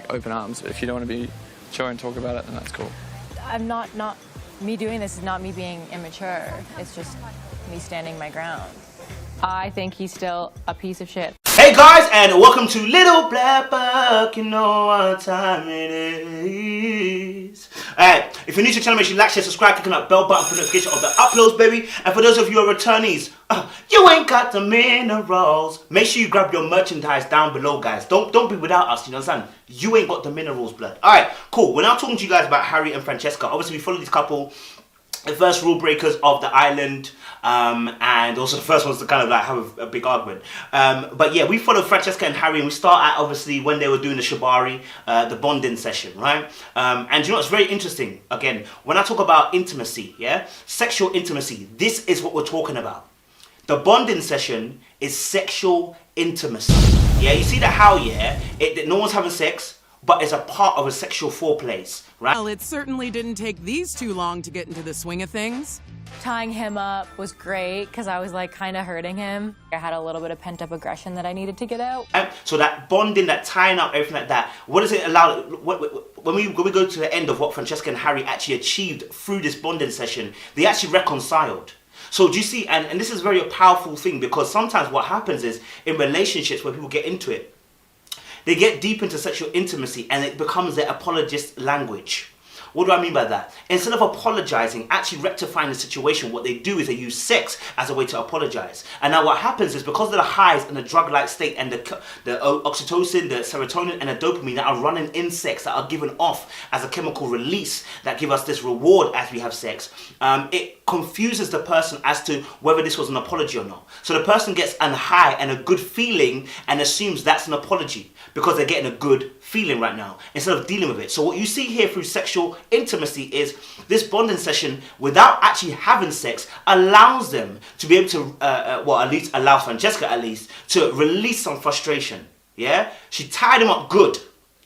like open arms. But if you don't want to be sure and talk about it, then that's cool. I'm not me doing this is not me being immature. It's just me standing my ground. I think he's still a piece of shit. Hey guys, and welcome to Little Black Book. You know what time it is. Alright, if you're new to the channel, make sure you like, share, subscribe, click on that bell button for notification of the uploads, baby. And for those of you who are returnees, you ain't got the minerals. Make sure you grab your merchandise down below, guys. Don't be without us, you know what I'm saying? You ain't got the minerals, blood. Alright, cool. We're now talking to you guys about Harry and Francesca. Obviously, we follow this couple, the first rule breakers of the island, and also the first ones to kind of like have a big argument. But yeah, we follow Francesca and Harry, and we start at obviously when they were doing the shibari, the bonding session, right? And you know, it's very interesting. Again, when I talk about intimacy, yeah, sexual intimacy, this is what we're talking about. The bonding session is sexual intimacy. Yeah, you see the how, yeah, no one's having sex, but it's a part of a sexual foreplay, right? Well, it certainly didn't take these too long to get into the swing of things. Tying him up was great because I was like kind of hurting him. I had a little bit of pent-up aggression that I needed to get out. So that bonding, that tying up, everything like that, what does it allow? When we go to the end of what Francesca and Harry actually achieved through this bonding session, they actually reconciled. So do you see, and this is a very powerful thing, because sometimes what happens is in relationships where people get into it, they get deep into sexual intimacy and it becomes their apologist language. What do I mean by that? Instead of apologizing, actually rectifying the situation, what they do is they use sex as a way to apologize. And now what happens is, because of the highs and the drug-like state and the oxytocin, the serotonin and the dopamine that are running in sex, that are given off as a chemical release that give us this reward as we have sex, it confuses the person as to whether this was an apology or not. So the person gets a high and a good feeling and assumes that's an apology because they're getting a good feeling right now instead of dealing with it. So what you see here through sexual intimacy is this bonding session, without actually having sex, allows them to be able to, well, at least allows Francesca at least to release some frustration. Yeah, she tied him up good.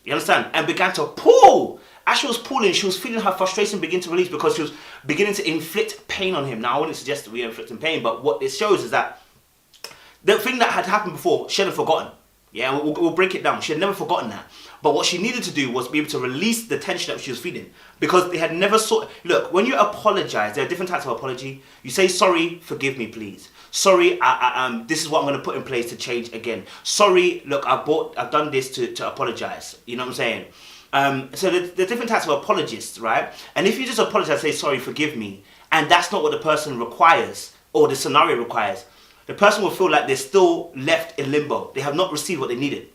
You understand? And began to pull. As she was pulling, she was feeling her frustration begin to release because she was beginning to inflict pain on him. Now, I wouldn't suggest that we are inflicting pain, but what it shows is that the thing that had happened before, she hadn't forgotten. Yeah, we'll break it down. She had never forgotten that. But what she needed to do was be able to release the tension that she was feeling. Because they had never saw... Look, when you apologize, there are different types of apology. You say, sorry, forgive me, please. Sorry, this is what I'm going to put in place to change again. Sorry, look, I've done this to apologize. You know what I'm saying? So there are different types of apologists, right? And if you just apologize, say, sorry, forgive me, and that's not what the person requires, or the scenario requires, the person will feel like they're still left in limbo. They have not received what they needed.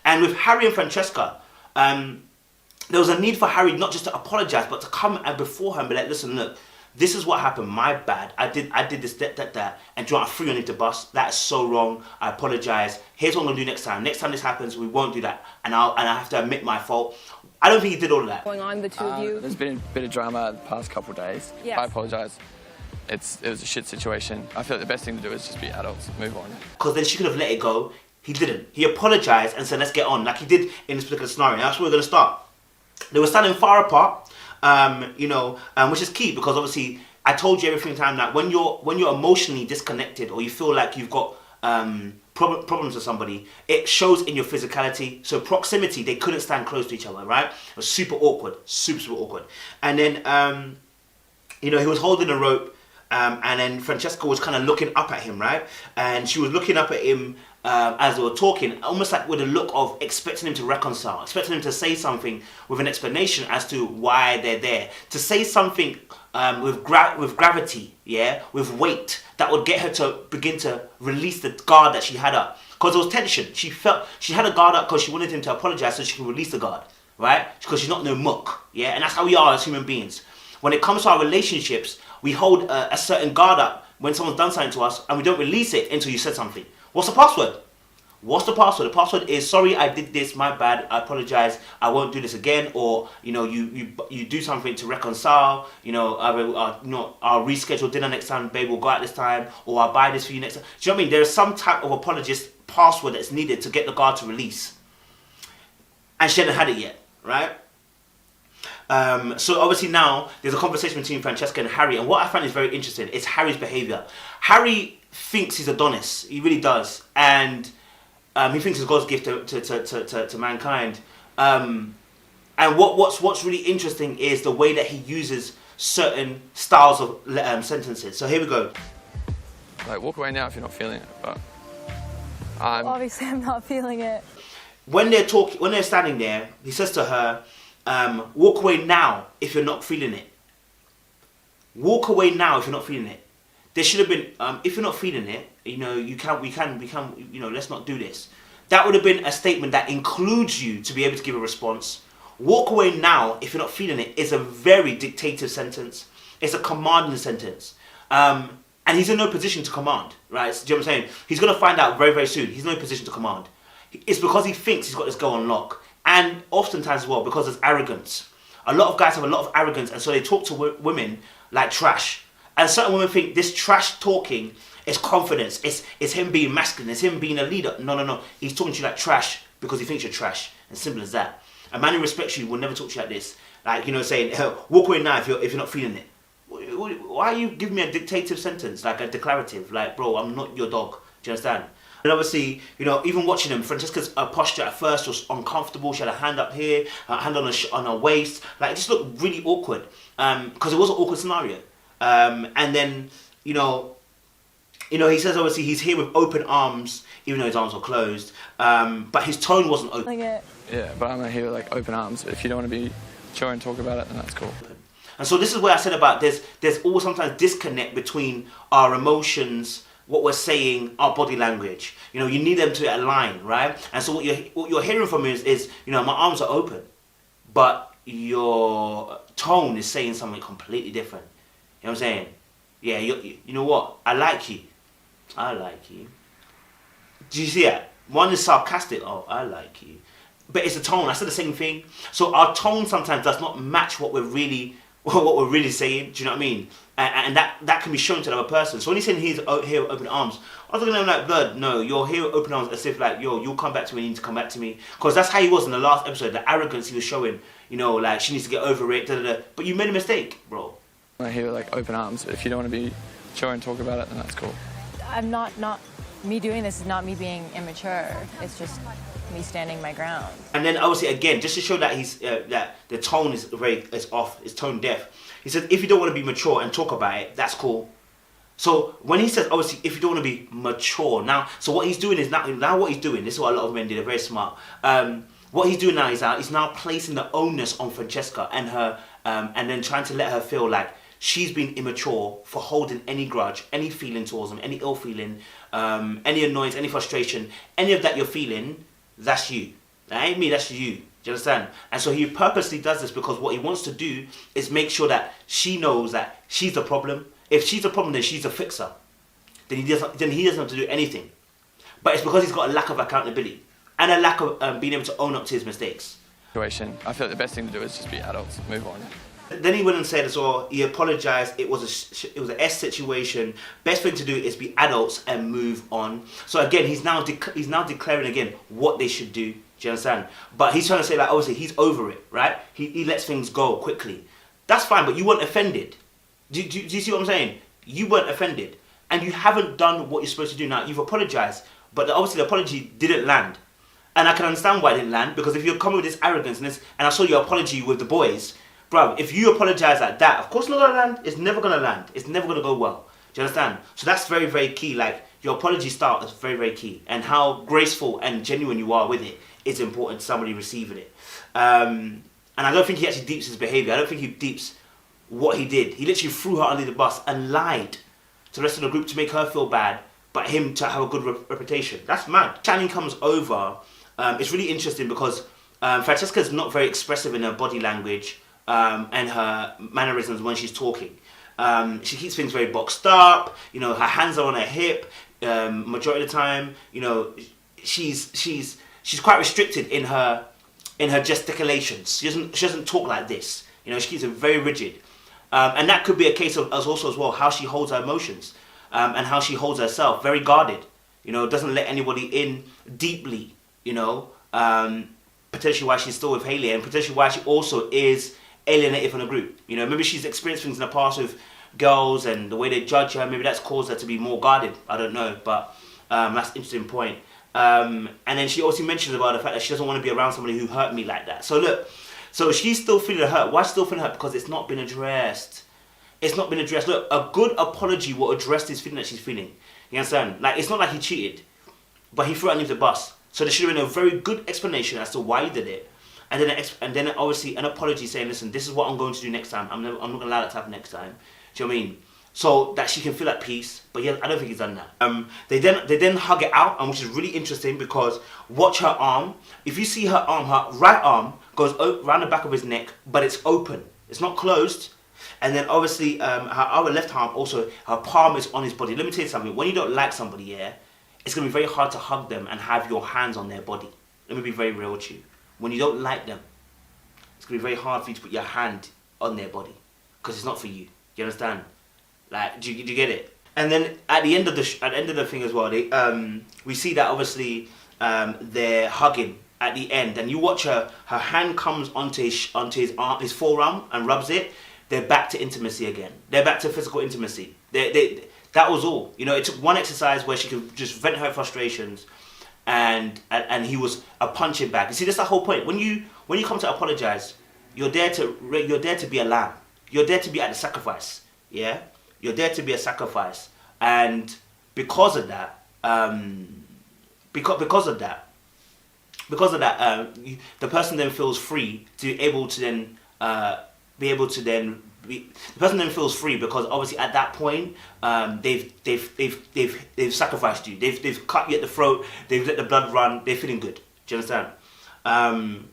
And with Harry and Francesca, there was a need for Harry not just to apologize, but to come and before her and be like, listen, look, this is what happened, my bad. I did this, that, and do you know, I threw you underneath the bus. That is so wrong. I apologize. Here's what I'm gonna do next time. Next time this happens, we won't do that. And I have to admit my fault. I don't think he did all of that. Going on, the two of you? There's been a bit of drama the past couple of days. Yes. I apologize. It was a shit situation. I feel like the best thing to do is just be adults, move on. Because then she could have let it go. He didn't. He apologized and said, let's get on, like he did in this particular scenario. And that's where we're going to start. They were standing far apart, you know, which is key, because obviously I told you every time that when you're emotionally disconnected, or you feel like you've got problems with somebody, it shows in your physicality. So proximity, they couldn't stand close to each other, right? It was super awkward, super awkward. And then, you know, he was holding a rope. And then Francesca was kind of looking up at him, right? And she was looking up at him as they were talking, almost like with a look of expecting him to reconcile, expecting him to say something with an explanation as to why they're there. To say something with gravity, yeah, with weight, that would get her to begin to release the guard that she had up. Because there was tension. She felt she had a guard up because she wanted him to apologize so she could release the guard, right? Because she's not no muck, yeah? And that's how we are as human beings. When it comes to our relationships, we hold a certain guard up when someone's done something to us, and we don't release it until you said something. What's the password? What's the password? The password is, sorry, I did this, my bad, I apologize, I won't do this again. Or, you know, you do something to reconcile, you know, I'll reschedule dinner next time, babe, we'll go out this time, or I'll buy this for you next time. Do you know what I mean? There is some type of apologist password that's needed to get the guard to release. And she hadn't had it yet, right? So obviously now there's a conversation between Francesca and Harry, and what I find is very interesting is Harry's behaviour. Harry thinks he's Adonis, he really does, and he thinks it's God's gift to mankind. And what's really interesting is the way that he uses certain styles of sentences. So here we go. Like, walk away now if you're not feeling it. But Obviously, I'm not feeling it. When they're standing there, he says to her, "Walk away now if you're not feeling it." Walk away now if you're not feeling it. There should have been, if you're not feeling it, we can, let's not do this. That would have been a statement that includes you to be able to give a response. Walk away now if you're not feeling it is a very dictative sentence. It's a commanding sentence. And he's in no position to command, right? Do you know what I'm saying? He's going to find out very, very soon. He's in no position to command. It's because he thinks he's got this girl on lock. And oftentimes as well, because there's arrogance. A lot of guys have a lot of arrogance, and so they talk to women like trash. And certain women think this trash talking is confidence. It's him being masculine. It's him being a leader. No. He's talking to you like trash because he thinks you're trash. As simple as that. A man who respects you will never talk to you like this. Like, saying, walk away now if you're not feeling it. Why are you giving me a dictative sentence, like a declarative? Like, bro, I'm not your dog. Do you understand? And obviously, even watching him, Francesca's posture at first was uncomfortable. She had a hand up here, a hand on her waist. Like, it just looked really awkward. Because it was an awkward scenario. And then, he says obviously he's here with open arms, even though his arms were closed. But his tone wasn't open. yeah, but I'm here with like open arms. If you don't want to be sure and talk about it, then that's cool. And so this is where I said about there's always sometimes disconnect between our emotions, what we're saying, our body language. You need them to align, right? And so what you're hearing from me is my arms are open, but your tone is saying something completely different. You know what I'm saying? Yeah, you know what? I like you. Do you see that? One is sarcastic. Oh, I like you. But it's a tone. I said the same thing. So our tone sometimes does not match what we're really saying. Do you know what I mean? And that can be shown to the other person. So when he's saying he's here with open arms, I was looking at him like, blood, no, you're here with open arms as if like, yo, you'll come back to me, you need to come back to me. Because that's how he was in the last episode, the arrogance he was showing, like she needs to get over it, But you made a mistake, bro. I'm here with like open arms. If you don't want to be sure and talk about it, then that's cool. I'm not me doing this is not me being immature. It's just me standing my ground. And then obviously again, just to show that he's that the tone is off, it's tone deaf. He said, if you don't want to be mature and talk about it, that's cool. So when he says, obviously, if you don't want to be mature, so what he's doing is now what he's doing. This is what a lot of men do. They're very smart. What he's doing now is he's now placing the onus on Francesca and her, and then trying to let her feel like she's been immature for holding any grudge, any feeling towards him, any ill feeling, any annoyance, any frustration, any of that you're feeling. That's you. That ain't me, that's you. Do you understand? And so he purposely does this because what he wants to do is make sure that she knows that she's the problem. If she's the problem, then she's a fixer. Then he doesn't have to do anything. But it's because he's got a lack of accountability and a lack of being able to own up to his mistakes. I feel like the best thing to do is just be adults, move on. Then he went and said as well, he apologized, it was an S situation, best thing to do is be adults and move on. So again, he's now declaring again what they should do, do you understand? But he's trying to say like, obviously he's over it, right? He lets things go quickly. That's fine, but you weren't offended. Do you see what I'm saying? You weren't offended. And you haven't done what you're supposed to do now. You've apologized, but obviously the apology didn't land. And I can understand why it didn't land, because if you're coming with this arrogance and I saw your apology with the boys, bro, if you apologize like that, of course it's not gonna land. It's never gonna land. It's never gonna go well. Do you understand? So that's very, very key. Like, your apology start is very, very key. And how graceful and genuine you are with it is important to somebody receiving it. And I don't think he actually deeps his behavior. I don't think he deeps what he did. He literally threw her under the bus and lied to the rest of the group to make her feel bad, but him to have a good reputation. That's mad. Channing comes over. It's really interesting because Francesca is not very expressive in her body language. And her mannerisms when she's talking. She keeps things very boxed up, her hands are on her hip, majority of the time, she's quite restricted in her gesticulations. She doesn't talk like this. She keeps it very rigid. And that could be a case of also as well how she holds her emotions, and how she holds herself, very guarded. Doesn't let anybody in deeply, potentially why she's still with Hayley, and potentially why she also is alienated from the group. Maybe she's experienced things in the past with girls and the way they judge her. Maybe that's caused her to be more guarded. I don't know, but that's an interesting point. And then she also mentions about the fact that she doesn't want to be around somebody who hurt me like that. So look, so she's still feeling hurt. Why she's still feeling hurt? Because it's not been addressed. It's not been addressed. Look, a good apology will address this feeling that she's feeling. You understand? Like, it's not like he cheated, but he threw her underneath the bus. So there should have been a very good explanation as to why he did it. And then obviously an apology saying, listen, this is what I'm going to do next time. I'm not going to allow that to happen next time. Do you know what I mean? So that she can feel at peace. But yeah, I don't think he's done that. They then hug it out, and which is really interesting because watch her arm. If you see her arm, her right arm goes around the back of his neck, but it's open. It's not closed. And then obviously her other left arm also, her palm is on his body. Let me tell you something. When you don't like somebody, yeah, it's going to be very hard to hug them and have your hands on their body. Let me be very real with you. When you don't like them, it's going to be very hard for you to put your hand on their body because it's not for you. You understand? Like, do you get it? And then at the end of the thing as well, we see that obviously they're hugging at the end, and you watch her hand comes onto his forearm and rubs it. They're back to intimacy again. They're back to physical intimacy. That was all. You know, it took one exercise where she could just vent her frustrations, and he was a punching bag. You see, that's the whole point. When you come to apologize, you're there to be a lamb. You're there to be at the sacrifice. Yeah. You're there to be a sacrifice, and because of that, the person then feels free to the person then feels free because obviously at that point they've sacrificed you. They've cut you at the throat. They've let the blood run. They're feeling good. Do you understand? And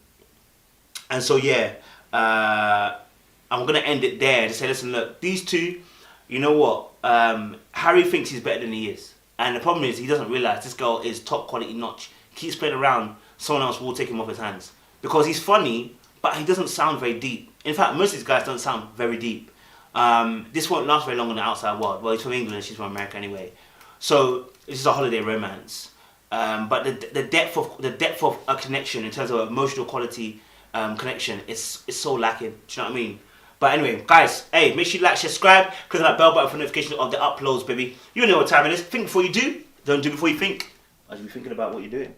so yeah, I'm gonna end it there to say, listen, look, these two. You know what? Harry thinks he's better than he is. And the problem is he doesn't realise this girl is top quality notch. Keeps playing around, someone else will take him off his hands. Because he's funny, but he doesn't sound very deep. In fact, most of these guys don't sound very deep. This won't last very long in the outside world. Well, he's from England, she's from America anyway. So, this is a holiday romance. But the depth of a connection in terms of emotional quality connection is so lacking. Do you know what I mean? But anyway, guys, hey, make sure you like, subscribe, click on that bell button for notification of the uploads, baby. You know what time it is. Think before you do. Don't do before you think. I should be thinking about what you're doing.